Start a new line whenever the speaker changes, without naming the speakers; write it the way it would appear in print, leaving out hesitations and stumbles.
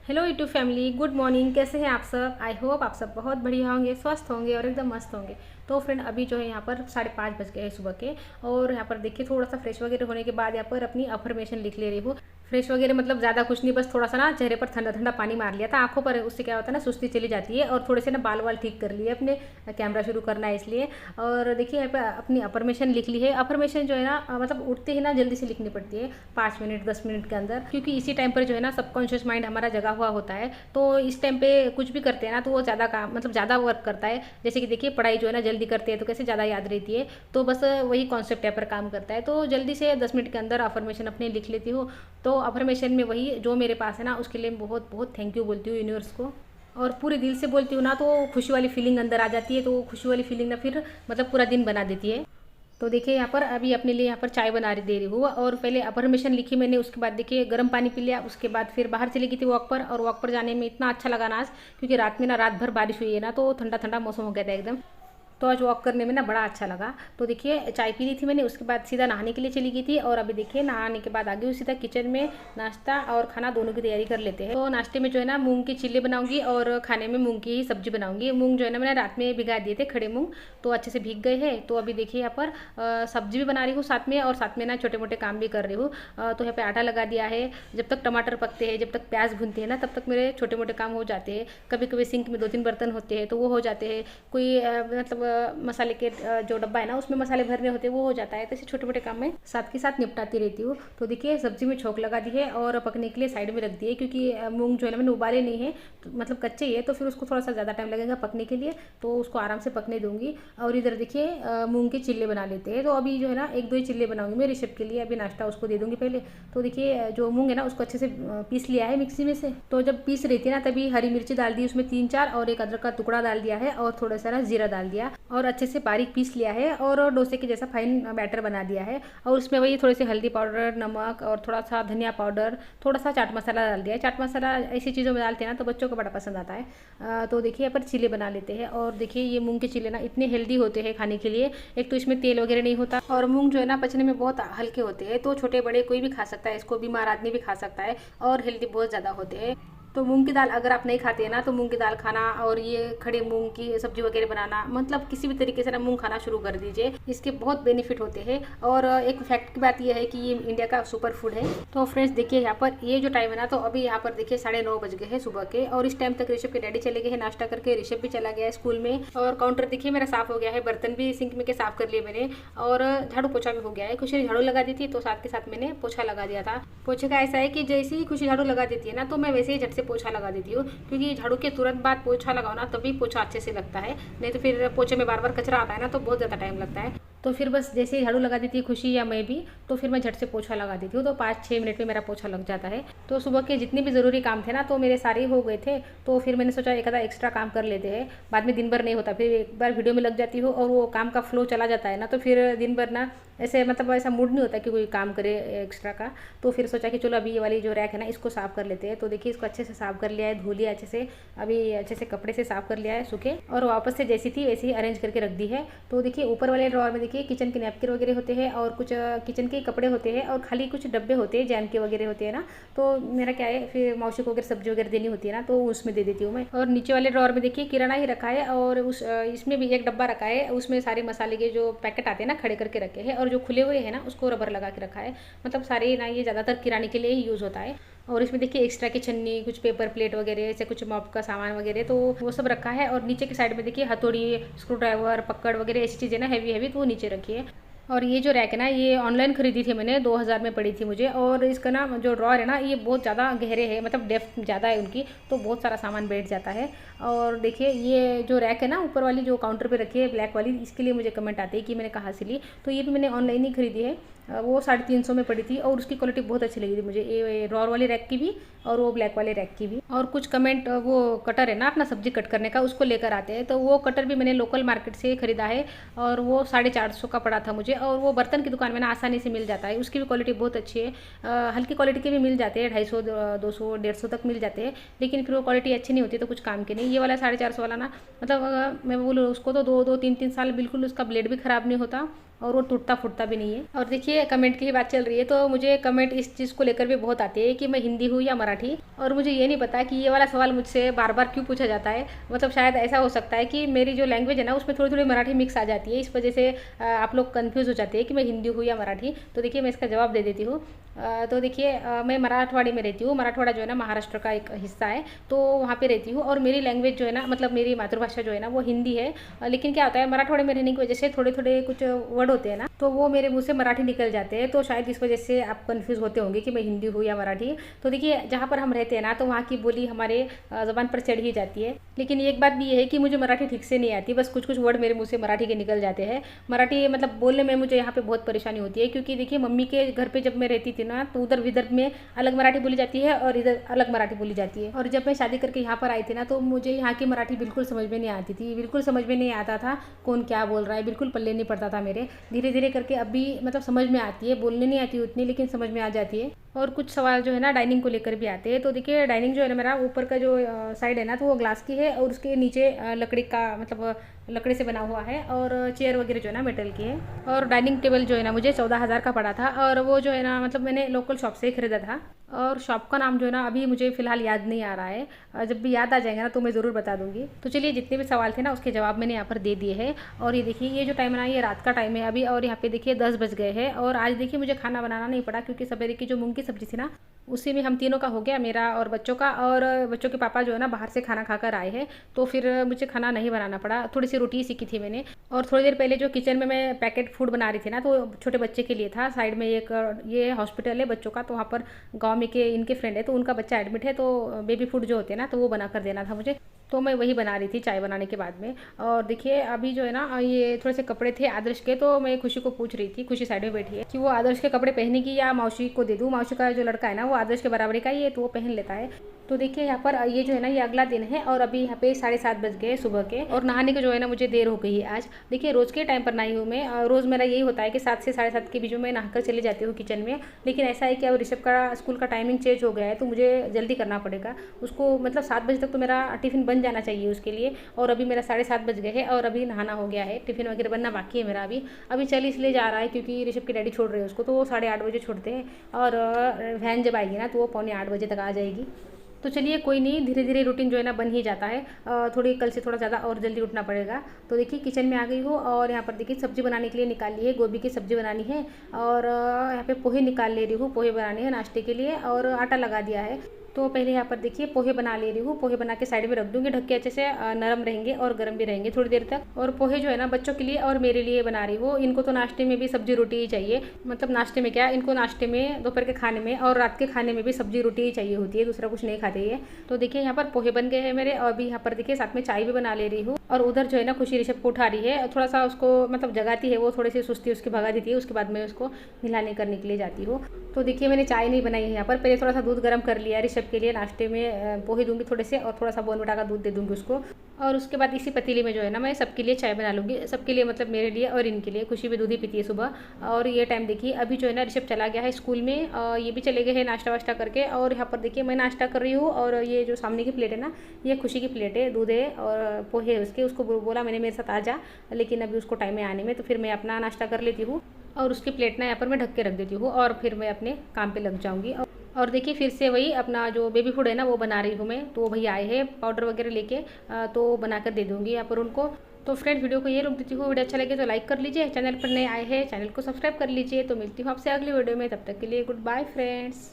Hello YouTube family, good morning. कैसे हैं आप सब? आई होप आप सब बहुत बढ़िया होंगे, स्वस्थ होंगे और एकदम मस्त होंगे। तो फ्रेंड, अभी जो है यहाँ पर 5:30 बज गए हैं सुबह के। और यहाँ पर देखिए, थोड़ा सा फ्रेश वगैरह होने के बाद यहाँ पर अपनी अफर्मेशन लिख ले रही हूँ। फ्रेश वगैरह मतलब ज़्यादा कुछ नहीं, बस थोड़ा सा ना चेहरे पर ठंडा ठंडा पानी मार लिया था आंखों पर। उससे क्या होता है ना, सुस्ती चली जाती है। और थोड़े से ना बाल वाल ठीक कर लिए अपने, कैमरा शुरू करना है इसलिए। और देखिए यहाँ पर अपनी अफर्मेशन लिख ली है। अफर्मेशन जो है ना मतलब उठते ही ना जल्दी से लिखनी पड़ती है, 5 मिनट 10 मिनट के अंदर, क्योंकि इसी टाइम पर जो है ना सबकॉन्शियस माइंड हमारा जगा हुआ होता है। तो इस टाइम पे कुछ भी करते हैं ना तो वो ज़्यादा काम मतलब ज़्यादा वर्क करता है। जैसे कि देखिए, पढ़ाई जो है ना जल्दी करते हैं तो कैसे ज़्यादा याद रहती है। तो बस वही कॉन्सेप्ट यहाँ पर काम करता है। तो जल्दी से 10 मिनट के अंदर अफर्मेशन अपने लिख लेती हूँ। तो अफर्मेशन में वही जो मेरे पास है ना, उसके लिए बहुत बहुत थैंक यू बोलती हूँ यूनिवर्स को। और पूरे दिल से बोलती हूँ ना तो खुशी वाली फीलिंग अंदर आ जाती है। तो खुशी वाली फीलिंग ना फिर मतलब पूरा दिन बना देती है। तो देखिए यहाँ पर अभी अपने लिए यहाँ पर चाय बना रही दे रही हूँ। और पहले अफर्मेशन लिखी मैंने, उसके बाद देखिए गर्म पानी पी लिया। उसके बाद फिर बाहर चली गई थी वॉक पर। और वॉक पर जाने में इतना अच्छा लगा ना आज, क्योंकि रात में ना रात भर बारिश हुई है ना, तो ठंडा ठंडा मौसम हो गया था एकदम। तो आज वॉक करने में ना बड़ा अच्छा लगा। तो देखिए चाय पी ली थी मैंने, उसके बाद सीधा नहाने के लिए चली गई थी। और अभी देखिए नहाने के बाद आ गई हूँ सीधा किचन में। नाश्ता और खाना दोनों की तैयारी कर लेते हैं। तो नाश्ते में जो है ना मूंग की चिल्ली बनाऊंगी और खाने में मूंग की ही सब्जी बनाऊंगी। मूंग जो है ना मैंने रात में भिगा दिए थे, खड़े मूंग, तो अच्छे से भीग गए हैं। तो अभी देखिए यहाँ पर सब्जी भी बना रही हूँ साथ में, और साथ में ना छोटे मोटे काम भी कर रही हूँ। तो यहाँ पे आटा लगा दिया है। जब तक टमाटर पकते हैं, जब तक प्याज भूनते हैं ना, तब तक मेरे छोटे मोटे काम हो जाते हैं। कभी कभी सिंक में 2-3 बर्तन होते हैं तो वो हो जाते हैं। कोई मतलब मसाले के जो डब्बा है ना, उसमें मसाले भरने होते हैं, वो हो जाता है। तो ऐसे छोटे मोटे काम में साथ के साथ निपटाती रहती हूँ। तो देखिए सब्जी में छोंक लगा दी है और पकने के लिए साइड में रख दी है, क्योंकि मूंग जो है ना मैंने उबाले नहीं है, तो मतलब कच्चे ही है, तो फिर उसको थोड़ा सा ज़्यादा टाइम लगेगा पकने के लिए। तो उसको आराम से पकने दूंगी। और इधर देखिए मूंग के चिल्ले बना लेते हैं। तो अभी जो है ना 1-2 ही चिल्ले बनाऊंगी मैं ऋषभ के लिए। अभी नाश्ता उसको दे दूंगी पहले। तो देखिए जो मूंग है ना उसको अच्छे से पीस लिया है मिक्सी में से। तो जब पीस रही थी ना तभी हरी मिर्ची डाल दी उसमें 3-4, और एक अदरक का टुकड़ा डाल दिया है, और थोड़ा सा ना जीरा डाल दिया, और अच्छे से बारीक पीस लिया है। और डोसे के जैसा फाइन बैटर बना दिया है। और उसमें वही थोड़ी सी हल्दी पाउडर, नमक, और थोड़ा सा धनिया पाउडर, थोड़ा सा चाट मसाला डाल दिया है। चाट मसाला ऐसी चीज़ों में डालते हैं ना तो बच्चों को बड़ा पसंद आता है। तो देखिए यहाँ पर चिल्ले बना लेते हैं। और देखिए ये मूंग के चिल्ले ना इतने हेल्दी होते हैं खाने के लिए। एक तो इसमें तेल वगैरह नहीं होता, और मूंग जो है ना पचने में बहुत हल्के होते हैं। तो छोटे बड़े कोई भी खा सकता है इसको, बीमार आदमी भी खा सकता है, और हेल्दी बहुत ज़्यादा होते हैं। तो मूंग की दाल अगर आप नहीं खाते हैं ना, तो मूंग की दाल खाना और ये खड़े मूंग की सब्जी वगैरह बनाना, मतलब किसी भी तरीके से ना मूंग खाना शुरू कर दीजिए। इसके बहुत बेनिफिट होते हैं। और एक फैक्ट की बात यह है कि ये इंडिया का सुपर फूड है। तो फ्रेंड्स देखिए यहाँ पर ये जो टाइम है ना, तो अभी यहाँ पर देखिए 9:30 बज गए हैं सुबह के। और इस टाइम तक ऋषभ के डैडी चले गए हैं नाश्ता करके। ऋषभ भी चला गया है स्कूल में। और काउंटर देखिए मेरा साफ हो गया है, बर्तन भी सिंक में के साफ कर लिए मैंने, और झाड़ू पोछा भी हो गया है। खुशी झाड़ू लगा दी थी तो साथ के साथ मैंने पोछा लगा दिया था। पोछे का ऐसा है कि जैसे ही खुशी झाड़ू लगा देती है ना, तो मैं वैसे ही झट से पोछा लगा देती हूँ, क्योंकि झाड़ू के तुरंत बाद पोछा लगाओ ना तभी पोछा अच्छे से लगता है। नहीं तो फिर पोछे में बार बार कचरा आता है ना, तो बहुत ज़्यादा टाइम लगता है। तो फिर बस जैसे ही झाड़ू लगा देती है खुशी या मैं भी, तो फिर मैं झट से पोछा लगा देती हूँ। तो 5-6 मिनट में मेरा पोछा लग जाता है। तो सुबह के जितने भी ज़रूरी काम थे ना, तो मेरे सारे हो गए थे। तो फिर मैंने सोचा एक आधा एक्स्ट्रा काम कर लेते हैं, बाद में दिन भर नहीं होता। फिर एक बार वीडियो में लग जाती हूँ और वो काम का फ्लो चला जाता है ना, तो फिर दिन भर ना ऐसे मतलब ऐसा मूड नहीं होता कि कोई काम करे एक्स्ट्रा का। तो फिर सोचा कि चलो अभी ये वाली जो रैक है ना इसको साफ़ कर लेते हैं। तो देखिए इसको अच्छे से साफ़ कर लिया है, धो लिया अच्छे से। अभी अच्छे से कपड़े से साफ़ कर लिया है सूखे, और वापस से जैसी थी वैसी ही अरेंज करके रख दी है। तो देखिए ऊपर वाले ड्रॉर में देखिए किचन के नैपकिन वगैरह होते हैं, और कुछ किचन के कपड़े होते हैं, और खाली कुछ डब्बे होते हैं जैम के वगैरह होते हैं ना। तो मेरा क्या है, फिर मौसी को अगर सब्जी वगैरह देनी होती है ना तो उसमें दे देती हूँ मैं। और नीचे वाले ड्रॉर में देखिए किराना ही रखा है, और उस इसमें भी एक डब्बा रखा है, उसमें सारे मसाले के जो पैकेट आते हैं ना खड़े करके रखे हैं, और जो खुले हुए हैं ना उसको रबर लगा के रखा है। मतलब सारे ना ये ज़्यादातर किराने के लिए ही यूज़ होता है। और इसमें देखिए एक्स्ट्रा की छन्नी, कुछ पेपर प्लेट वगैरह, ऐसे कुछ मॉप का सामान वगैरह, तो वो सब रखा है। और नीचे की साइड में देखिए हथौड़ी, स्क्रू ड्राइवर, पकड़ वगैरह ऐसी चीज़ें ना हैवी हैवी, तो वो नीचे रखी है। और ये जो रैक है ना ये ऑनलाइन खरीदी थी मैंने, 2000 में पड़ी थी मुझे। और इसका ना जो ड्रॉर है ना ये बहुत ज़्यादा गहरे है, मतलब डेप्थ ज़्यादा है उनकी, तो बहुत सारा सामान बैठ जाता है। और देखिए ये जो रैक है ना ऊपर वाली जो काउंटर पे रखी है ब्लैक वाली, इसके लिए मुझे कमेंट आते हैं कि मैंने कहाँ से ली। तो ये भी मैंने ऑनलाइन ही खरीदी है। वो 350 में पड़ी थी, और उसकी क्वालिटी बहुत अच्छी लगी थी मुझे, ये ड्रॉर वाली रैक की भी और वो ब्लैक वाले रैक की भी। और कुछ कमेंट वो कटर है ना अपना सब्जी कट करने का, उसको लेकर आते हैं। तो वो कटर भी मैंने लोकल मार्केट से खरीदा है, और वो 450 का पड़ा था मुझे। और वो बर्तन की दुकान में ना आसानी से मिल जाता है, उसकी भी क्वालिटी बहुत अच्छी है। हल्की क्वालिटी के भी मिल जाते हैं, 250, 200, 150 तक मिल जाते हैं, लेकिन फिर वो क्वालिटी अच्छी नहीं होती तो कुछ काम की नहीं। ये वाला 450 वाला ना, मतलब मैं बोलूँ उसको तो 2-2, 3-3 साल बिल्कुल उसका ब्लेड भी ख़राब नहीं होता, और वो टूटता फूटता भी नहीं है। और देखिए कमेंट की ही बात चल रही है, तो मुझे कमेंट इस चीज़ को लेकर भी बहुत आते हैं कि मैं हिंदी हूँ या मराठी। और मुझे ये नहीं पता कि ये वाला सवाल मुझसे बार बार क्यों पूछा जाता है। मतलब शायद ऐसा हो सकता है कि मेरी जो लैंग्वेज है ना उसमें थोड़ी थोड़ी मराठी मिक्स आ जाती है, इस वजह से आप लोग कन्फ्यूज़ हो जाते हैं कि मैं हिंदी हूँ या मराठी। तो देखिए मैं इसका जवाब दे देती हूँ। तो देखिए मैं मराठवाड़ी में रहती हूँ। मराठवाड़ा जो है ना महाराष्ट्र का एक हिस्सा है, तो वहाँ पे रहती हूँ। और मेरी लैंग्वेज जो है ना, मतलब मेरी मातृभाषा जो है ना वो हिंदी है। लेकिन क्या होता है, मराठवाड़े में रहने की वजह से थोड़े थोड़े कुछ वर्ड होते हैं ना, तो वो मेरे मुँह से मराठी निकल जाते हैं। तो शायद इस वजह से आप कन्फ्यूज़ होते होंगे कि मैं हिंदी हूँ या मराठी। तो देखिए जहाँ पर हम रहते हैं ना, तो वहाँ की बोली हमारे ज़बान पर चढ़ ही जाती है। लेकिन एक बात भी ये है कि मुझे मराठी ठीक से नहीं आती, बस कुछ कुछ वर्ड मेरे मुँह से मराठी के निकल जाते हैं। मराठी मतलब बोलने में मुझे यहाँ पे बहुत परेशानी होती है, क्योंकि देखिए मम्मी के घर पे जब मैं रहती थी ना, तो उधर विदर्भ में अलग मराठी बोली जाती है और इधर अलग मराठी बोली जाती है। और जब मैं शादी करके यहाँ पर आई थी ना, तो मुझे यहाँ की मराठी बिल्कुल समझ में नहीं आती थी, बिल्कुल समझ में नहीं आता था कौन क्या बोल रहा है, बिल्कुल पल्ले नहीं पड़ता था मेरे। धीरे धीरे करके अभी मतलब समझ में आती है, बोलने नहीं आती उतनी, लेकिन समझ में आ जाती है। और कुछ सवाल जो है ना डाइनिंग को लेकर भी आते हैं। तो देखिए डाइनिंग जो है ना, मेरा ऊपर का जो साइड है ना, तो वो ग्लास की है, और उसके नीचे लकड़ी का मतलब लकड़ी से बना हुआ है, और चेयर वगैरह जो है ना मेटल की है। और डाइनिंग टेबल जो है ना मुझे 14,000 का पड़ा था, और वो जो है ना मतलब मैंने लोकल शॉप से ही खरीदा था। और शॉप का नाम जो है ना अभी मुझे फ़िलहाल याद नहीं आ रहा है, जब भी याद आ जाएगा ना तो मैं ज़रूर बता दूंगी। तो चलिए जितने भी सवाल थे ना उसके जवाब मैंने यहाँ पर दे दिए हैं। और ये देखिए ये जो टाइम है ना, ये रात का टाइम है अभी, और यहाँ पे देखिए 10 बज गए हैं। और आज देखिए मुझे खाना बनाना नहीं पड़ा, क्योंकि सवेरे की जो मूंग की सब्जी थी ना, उसी में हम तीनों का हो गया, मेरा और बच्चों का। और बच्चों के पापा जो है ना बाहर से खाना खाकर आए हैं, तो फिर मुझे खाना नहीं बनाना पड़ा। थोड़ी सी रोटी सीखी थी मैंने। और थोड़ी देर पहले जो किचन में मैं पैकेट फूड बना रही थी ना, तो छोटे बच्चे के लिए था। साइड में एक ये हॉस्पिटल है बच्चों का, तो वहाँ पर गाँव में के इनके फ्रेंड है, तो उनका बच्चा एडमिट है, तो बेबी फूड जो होते हैं ना, तो वो बना कर देना था मुझे। तो मैं वही बना रही थी चाय बनाने के बाद में। और देखिए अभी जो है ना ये थोड़े से कपड़े थे आदर्श के, तो मैं खुशी को पूछ रही थी, खुशी साइड में बैठी है, कि वो आदर्श के कपड़े पहनेगी या मौसी को दे दूँ। मौसी का जो लड़का है ना वो आदर्श के बराबरी का ही है, तो वो पहन लेता है। तो देखिए यहाँ पर ये जो है ना ये अगला दिन है, और अभी यहाँ पे 7:30 बज गए सुबह के। और नहाने के जो है ना मुझे देर हो गई है आज। देखिए रोज़ के टाइम पर नहाई हूँ मैं, रोज़ मेरा यही होता है कि 7 से 7:30 के बीच में मैं नहाकर चली जाती हूँ किचन में। लेकिन ऐसा है कि अब ऋषभ का स्कूल का टाइमिंग चेंज हो गया है, तो मुझे जल्दी करना पड़ेगा उसको। मतलब 7 बजे तक तो मेरा टिफ़िन बन जाना चाहिए उसके लिए। और अभी मेरा 7:30 बज गए हैं, और अभी नहाना हो गया है, टिफ़िन वगैरह बनना बाकी है मेरा अभी। अभी चल इसलिए जा रहा है क्योंकि ऋषभ के डैडी छोड़ रहे हैं उसको, तो वो 8:30 बजे छोड़ते हैं। और वैन जब आएगी ना तो वो 7:45 बजे तक आ जाएगी। तो चलिए कोई नहीं, धीरे धीरे रूटीन जो है ना बन ही जाता है। थोड़ी कल से थोड़ा ज़्यादा और जल्दी उठना पड़ेगा। तो देखिए किचन में आ गई हूँ, और यहाँ पर देखिए सब्ज़ी बनाने के लिए निकाल ली है, गोभी की सब्ज़ी बनानी है। और यहाँ पे पोहे निकाल ले रही हूँ, पोहे बनाने हैं नाश्ते के लिए, और आटा लगा दिया है। तो पहले यहाँ पर देखिए पोहे बना ले रही हूँ। पोहे बना के साइड में रख दूँगी, ढक के अच्छे से नरम रहेंगे और गर्म भी रहेंगे थोड़ी देर तक। और पोहे जो है ना बच्चों के लिए और मेरे लिए बना रही हूँ। इनको तो नाश्ते में भी सब्जी रोटी ही चाहिए। मतलब नाश्ते में क्या, इनको नाश्ते में, दोपहर के खाने में और रात के खाने में भी सब्जी रोटी ही चाहिए होती है, दूसरा कुछ नहीं खाते ये। तो देखिए यहाँ पर पोहे बन गए हैं मेरे, और अभी यहाँ पर देखिए साथ में चाय भी बना ले रही हूँ। और उधर जो है ना खुशी ऋषभ को उठा रही है, थोड़ा सा उसको मतलब जगाती है, वो थोड़ी सी सुस्ती उसकी भगा देती है। उसके बाद मैं उसको नहलाने करने के लिए जाती हूँ। तो देखिए मैंने चाय नहीं बनाई है यहाँ पर, पहले थोड़ा सा दूध गर्म कर लिया ऋषभ के लिए। नाश्ते में पोहे दूंगी थोड़े से, और थोड़ा सा बोनविटा का दूध दे दूंगी उसको। और उसके बाद इसी पतीले में जो है ना मैं सबके लिए चाय बना लूँगी, सबके लिए मतलब मेरे लिए और इनके लिए। खुशी भी दूध ही पीती है सुबह। और ये टाइम देखिए अभी जो है ना ऋषभ चला गया है स्कूल में, ये भी चले गए हैं नाश्ता वाश्ता करके। और यहाँ पर देखिए मैं नाश्ता कर रही हूँ, और ये जो सामने की प्लेट है ना, ये खुशी की प्लेट है, दूध है और पोहे है उसके। उसको बोला मैंने मेरे साथ आ जा, लेकिन अभी उसको टाइम है आने में, तो फिर मैं अपना नाश्ता कर लेती हूँ। और उसकी प्लेट ना यहाँ पर मैं ढक के रख देती हूँ, और फिर मैं अपने काम पे लग जाऊँगी। और देखिए फिर से वही अपना जो बेबी फूड है ना वो बना रही हूँ मैं। तो भैया आए हैं पाउडर वगैरह लेके, तो बना कर दे दूँगी यहाँ पर उनको। तो फ्रेंड वीडियो को ये रोक देती हूँ। वीडियो अच्छा लगे तो लाइक कर लीजिए, चैनल पर नए आए हैं चैनल को सब्सक्राइब कर लीजिए। तो मिलती हूँ आपसे अगली वीडियो में, तब तक के लिए गुड बाय फ्रेंड्स।